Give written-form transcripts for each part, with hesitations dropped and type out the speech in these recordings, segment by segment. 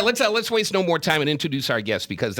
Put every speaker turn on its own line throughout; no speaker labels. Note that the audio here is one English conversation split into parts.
right, let's waste no more time and introduce our guests because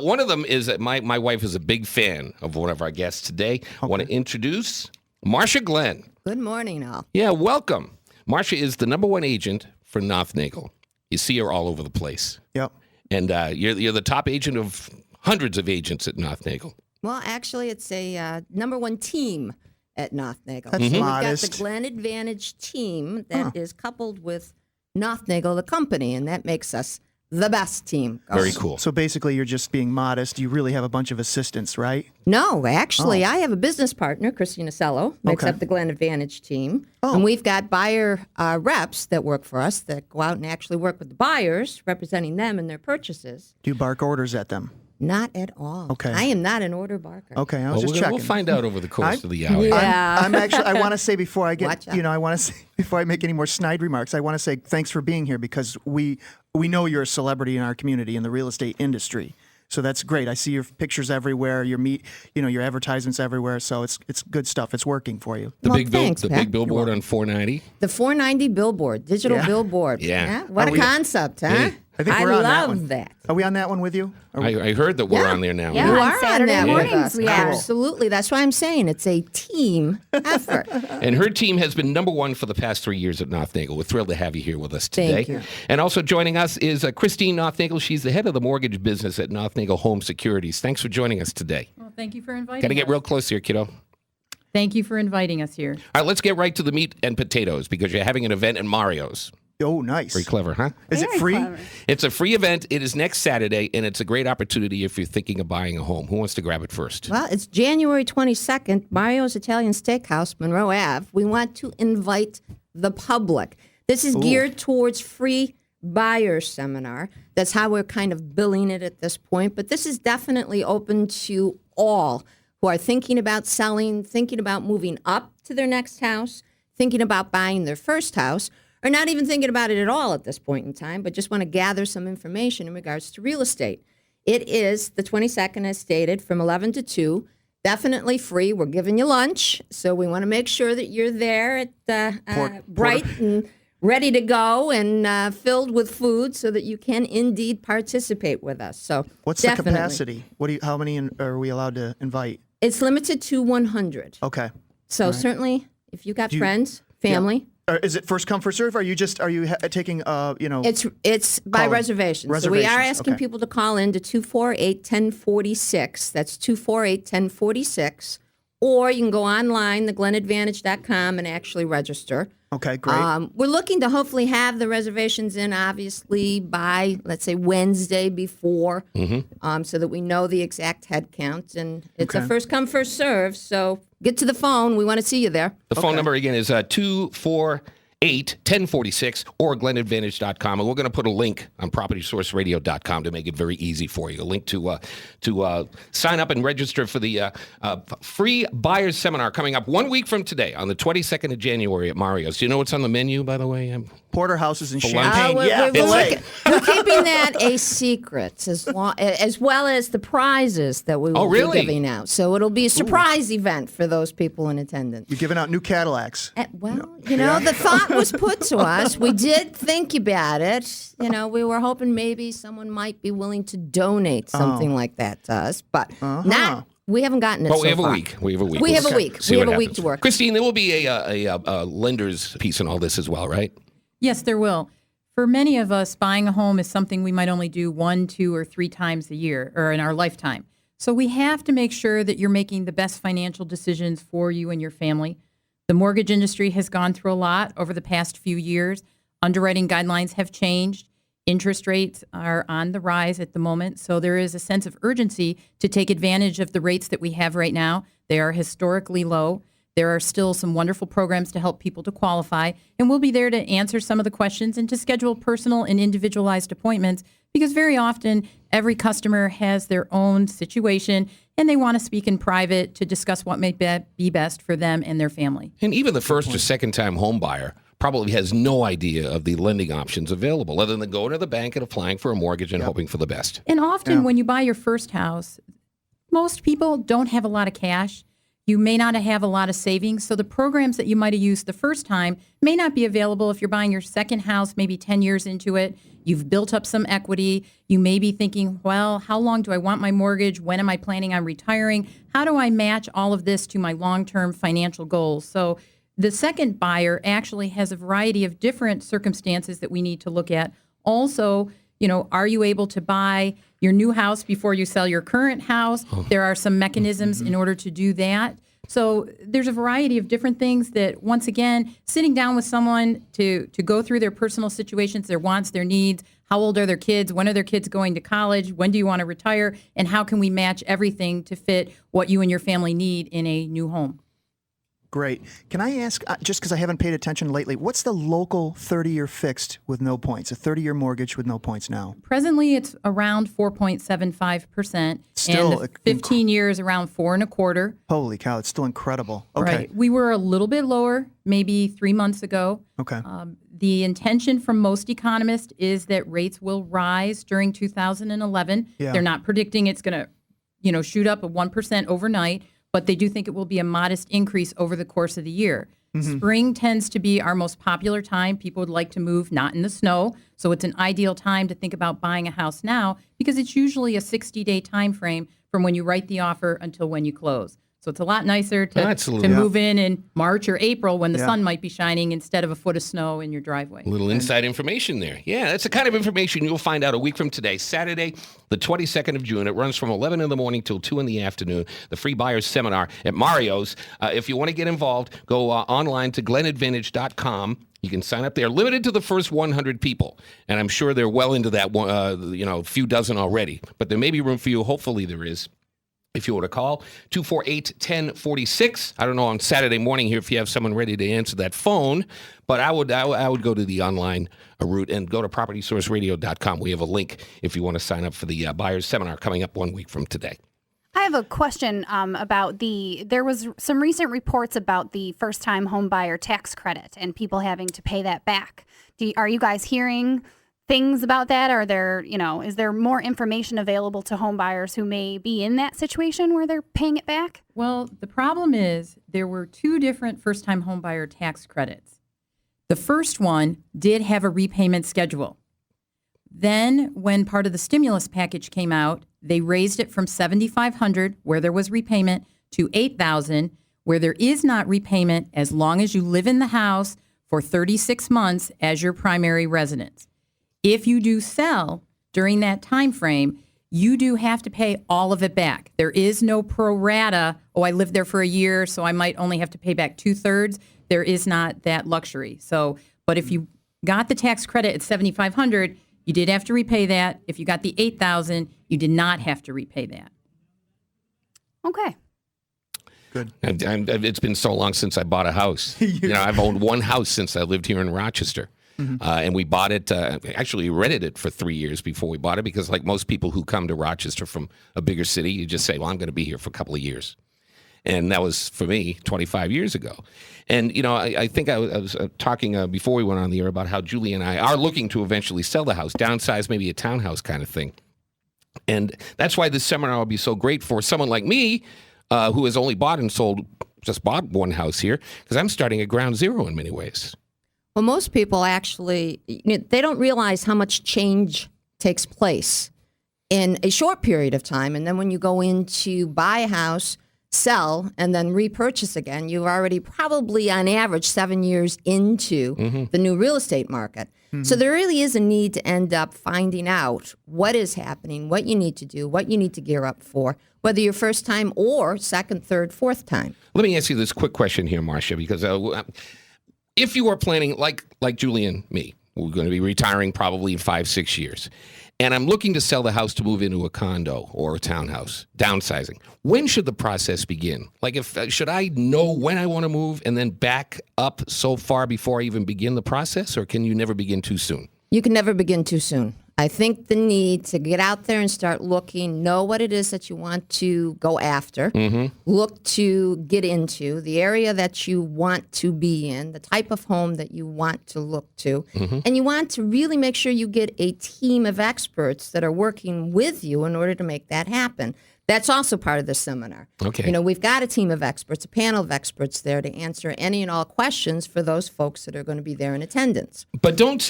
one of them is my wife is a big fan of one of our guests today. I want to introduce Marcia Glenn.
Good morning, all.
Yeah, welcome. Marcia is the #1 agent for Nothnagel. You see her all over the place.
Yep.
And you're the top agent of hundreds of agents at Nothnagel.
Well, actually, it's a #1 team at Nothnagel.
That's
So
modest.
We've got the Glen Advantage team that is coupled with Nothnagel, the company, and that makes us the best team.
Very cool.
So basically, you're just being modest. You really have a bunch of assistants, right?
No, actually, I have a business partner, Christina Cello, makes
Okay.
up the Glen Advantage team.
Oh.
And we've got buyer reps that work for us that go out and actually work with the buyers, representing them in their purchases.
Do you bark orders at them?
Not at all.
Okay.
I am not an order barker.
Okay, I was
Well,
just checking.
we'll find out over the course of the hour.
Yeah.
I'm actually. I want to say before I
Watch
get,
out.
I want to say before I make any more snide remarks, I want to say thanks for being here because we know you're a celebrity in our community in the real estate industry. So that's great. I see your pictures everywhere. Your advertisements everywhere. So it's good stuff. It's working for you.
The
Well,
big
thanks,
the
Pat.
big billboard on 490.
The 490 billboard, digital
Yeah.
billboard.
Yeah.
What
Are
a
we-
concept, huh?
Hey.
I think we're on that
love
one.
that.
Are we on that one with you?
I heard that we're on there now.
Yeah.
You
on
are on
Saturday
that with
mornings
us.
we are.
Absolutely. That's why I'm saying it's a team effort.
And her team has been #1 for the past 3 years at Nothnagel. We're thrilled to have you here with us today.
Thank you.
And also joining us is Christine Nothnagel. She's the head of the mortgage business at Nothnagel Home Securities. Thanks for joining us today.
Well, thank you for inviting
Got to get
us.
real close here, kiddo.
Thank you for inviting us here.
All right, let's get right to the meat and potatoes because you're having an event in Mario's.
Oh, nice.
Very clever, huh?
Is it free?
It's a free event. It is next Saturday, and it's a great opportunity if you're thinking of buying a home. Who wants to grab it first?
Well, it's January 22nd, Mario's Italian Steakhouse, Monroe Ave. We want to invite the public. This is geared towards free buyer seminar. That's how we're kind of billing it at this point. But this is definitely open to all who are thinking about selling, thinking about moving up to their next house, thinking about buying their first house, or not even thinking about it at all at this point in time, but just want to gather some information in regards to real estate. It is the 22nd, as stated, from 11 to 2. Definitely free. We're giving you lunch, so we want to make sure that you're there at bright and ready to go and filled with food so that you can indeed participate with us. So
What's
definitely.
the capacity? How many are we allowed to invite?
It's limited to 100.
Okay.
So certainly, if you got
you-
friends, family,
Is it first come first serve? Are you taking
it's by
Call-
reservation. So we are
reservations,
asking
okay.
people to call in to 248-1046. That's 248-1046. Or you can go online, theglenadvantage.com, and actually register.
Okay, great.
We're looking to hopefully have the reservations in, obviously, by, let's say, Wednesday before, so that we know the exact head count. And it's a
Okay.
first come, first serve. So get to the phone. We want to see you there.
The phone number again is 248-1046 or glenadvantage.com. And we're going to put a link on propertysourceradio.com to make it very easy for you. A link to sign up and register for the free buyers seminar coming up 1 week from today on the 22nd of January at Mario's. Do you know what's on the menu, by the way?
Porterhouses and
for lunch?
champagne.
we're
filet.
keeping that a secret as well as the prizes that we will
really?
be giving out. So it'll be a surprise event for those people in attendance.
You're giving out new Cadillacs.
The thought was put to us. We did think about it. We were hoping maybe someone might be willing to donate something like that to us, but not. We haven't gotten it
Well,
so
we have
far.
a week. We have a week.
We
We'll
have a week.
see
We
what
have a week
happens.
to work.
Christine, there will be a lender's piece in all this as well, right?
Yes, there will. For many of us, buying a home is something we might only do 1, 2, or 3 times a year or in our lifetime. So we have to make sure that you're making the best financial decisions for you and your family. The mortgage industry has gone through a lot over the past few years. Underwriting guidelines have changed. Interest rates are on the rise at the moment. So there is a sense of urgency to take advantage of the rates that we have right now. They are historically low. There are still some wonderful programs to help people to qualify, and we'll be there to answer some of the questions and to schedule personal and individualized appointments because very often every customer has their own situation and they want to speak in private to discuss what may be best for them and their family.
And even the first or second time home buyer probably has no idea of the lending options available other than going to the bank and applying for a mortgage and hoping for the best.
And often when you buy your first house, most people don't have a lot of cash. You may not have a lot of savings. So the programs that you might have used the first time may not be available if you're buying your second house, maybe 10 years into it. You've built up some equity. You may be thinking, well, how long do I want my mortgage? When am I planning on retiring? How do I match all of this to my long-term financial goals? So the second buyer actually has a variety of different circumstances that we need to look at. Also, are you able to buy your new house before you sell your current house? There are some mechanisms in order to do that. So there's a variety of different things that, once again, sitting down with someone to go through their personal situations, their wants, their needs, how old are their kids, when are their kids going to college, when do you want to retire, and how can we match everything to fit what you and your family need in a new home.
Great. Can I ask, just because I haven't paid attention lately, what's the local 30-year fixed with no points, a 30-year mortgage with no points now?
Presently, it's around 4.75%.
Still
and the 15 years around 4.25%.
Holy cow, it's still incredible. Okay.
Right. We were a little bit lower maybe 3 months ago.
Okay.
The intention from most economists is that rates will rise during 2011.
Yeah.
They're not predicting it's going to, shoot up 1% overnight, but they do think it will be a modest increase over the course of the year. Spring tends to be our most popular time. People would like to move not in the snow, so it's an ideal time to think about buying a house now because it's usually a 60-day time frame from when you write the offer until when you close. So it's a lot nicer to move in March or April when the sun might be shining instead of a foot of snow in your driveway.
A little inside information there. Yeah, that's the kind of information you'll find out a week from today, Saturday, the 22nd of June. It runs from 11 in the morning till 2 in the afternoon, the Free Buyers Seminar at Mario's. If you want to get involved, go online to glenadvantage.com. You can sign up there, limited to the first 100 people. And I'm sure they're well into that, few dozen already. But there may be room for you. Hopefully there is. If you were to call, 248-1046. I don't know on Saturday morning here if you have someone ready to answer that phone, but I would go to the online route and go to propertysourceradio.com. We have a link if you want to sign up for the Buyers Seminar coming up 1 week from today.
I have a question about there was some recent reports about the first-time home buyer tax credit and people having to pay that back. Are you guys hearing things about that? Are there, is there more information available to home buyers who may be in that situation where they're paying it back?
Well, the problem is there were two different first-time home buyer tax credits. The first one did have a repayment schedule. Then when part of the stimulus package came out, they raised it from $7,500, where there was repayment, to $8,000, where there is not repayment as long as you live in the house for 36 months as your primary residence. If you do sell during that time frame, you do have to pay all of it back. There is no pro rata, I lived there for a year, so I might only have to pay back 2/3. There is not that luxury. So, but if you got the tax credit at $7,500, you did have to repay that. If you got the $8,000, you did not have to repay that.
Okay.
Good.
It's been so long since I bought a house. I've owned one house since I lived here in Rochester. And we bought it, actually rented it for 3 years before we bought it because like most people who come to Rochester from a bigger city, you just say, well, I'm going to be here for a couple of years. And that was, for me, 25 years ago. And, I think I was talking before we went on the air about how Julie and I are looking to eventually sell the house, downsize, maybe a townhouse kind of thing. And that's why this seminar will be so great for someone like me who has only bought one house here because I'm starting at ground zero in many ways.
Well, most people actually, they don't realize how much change takes place in a short period of time. And then when you go in to buy a house, sell, and then repurchase again, you're already probably on average 7 years into the new real estate market. So there really is a need to end up finding out what is happening, what you need to do, what you need to gear up for, whether you're first time or second, third, fourth time.
Let me ask you this quick question here, Marcia, because if you are planning, like Julie and me, we're going to be retiring probably in 5-6 years, and I'm looking to sell the house to move into a condo or a townhouse, downsizing. When should the process begin? Like, should I know when I want to move and then back up so far before I even begin the process, or can you never begin too soon?
You can never begin too soon. I think the need to get out there and start looking, know what it is that you want to go after, look to get into, the area that you want to be in, the type of home that you want to look to, and you want to really make sure you get a team of experts that are working with you in order to make that happen. That's also part of the seminar.
Okay.
You know, we've got a team of experts, a panel of experts there to answer any and all questions for those folks that are going to be there in attendance.
But and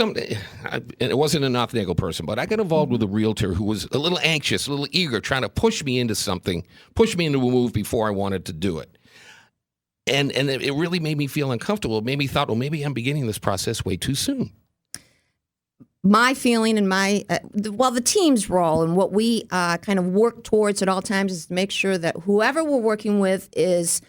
it wasn't a North Nagle person, but I got involved with a realtor who was a little anxious, a little eager, trying to push me into something, push me into a move before I wanted to do it. And it really made me feel uncomfortable. It made me thought, well, maybe I'm beginning this process way too soon.
My feeling and the team's role and what we kind of work towards at all times is to make sure that whoever we're working with is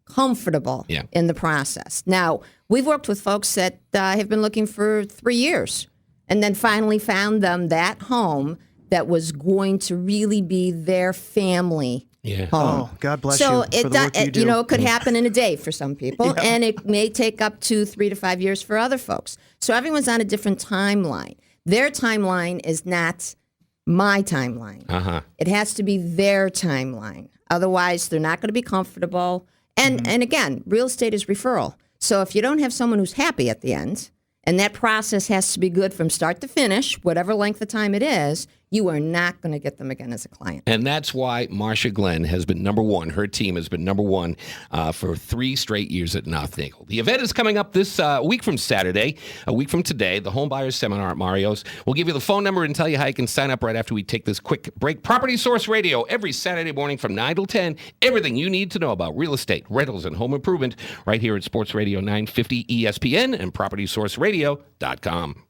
comfortable in the process. Now, we've worked with folks that have been looking for 3 years and then finally found them that home that was going to really be their family home.
Oh, God bless
so
you for the work you do.
You know, it could happen in a day for some people, and it may take up to 3 to 5 years for other folks. So everyone's on a different timeline. Their timeline is not my timeline. It has to be their timeline. Otherwise, they're not going to be comfortable. And again, real estate is referral. So if you don't have someone who's happy at the end, and that process has to be good from start to finish, whatever length of time it is, you are not going to get them again as a client.
And that's why Marcia Glenn has been number one. Her team has been number one for 3 straight years at North Nagle. The event is coming up this week from Saturday, a week from today, the Home Buyers Seminar at Mario's. We'll give you the phone number and tell you how you can sign up right after we take this quick break. Property Source Radio, every Saturday morning from 9 till 10. Everything you need to know about real estate, rentals, and home improvement right here at Sports Radio 950 ESPN and PropertySourceRadio.com.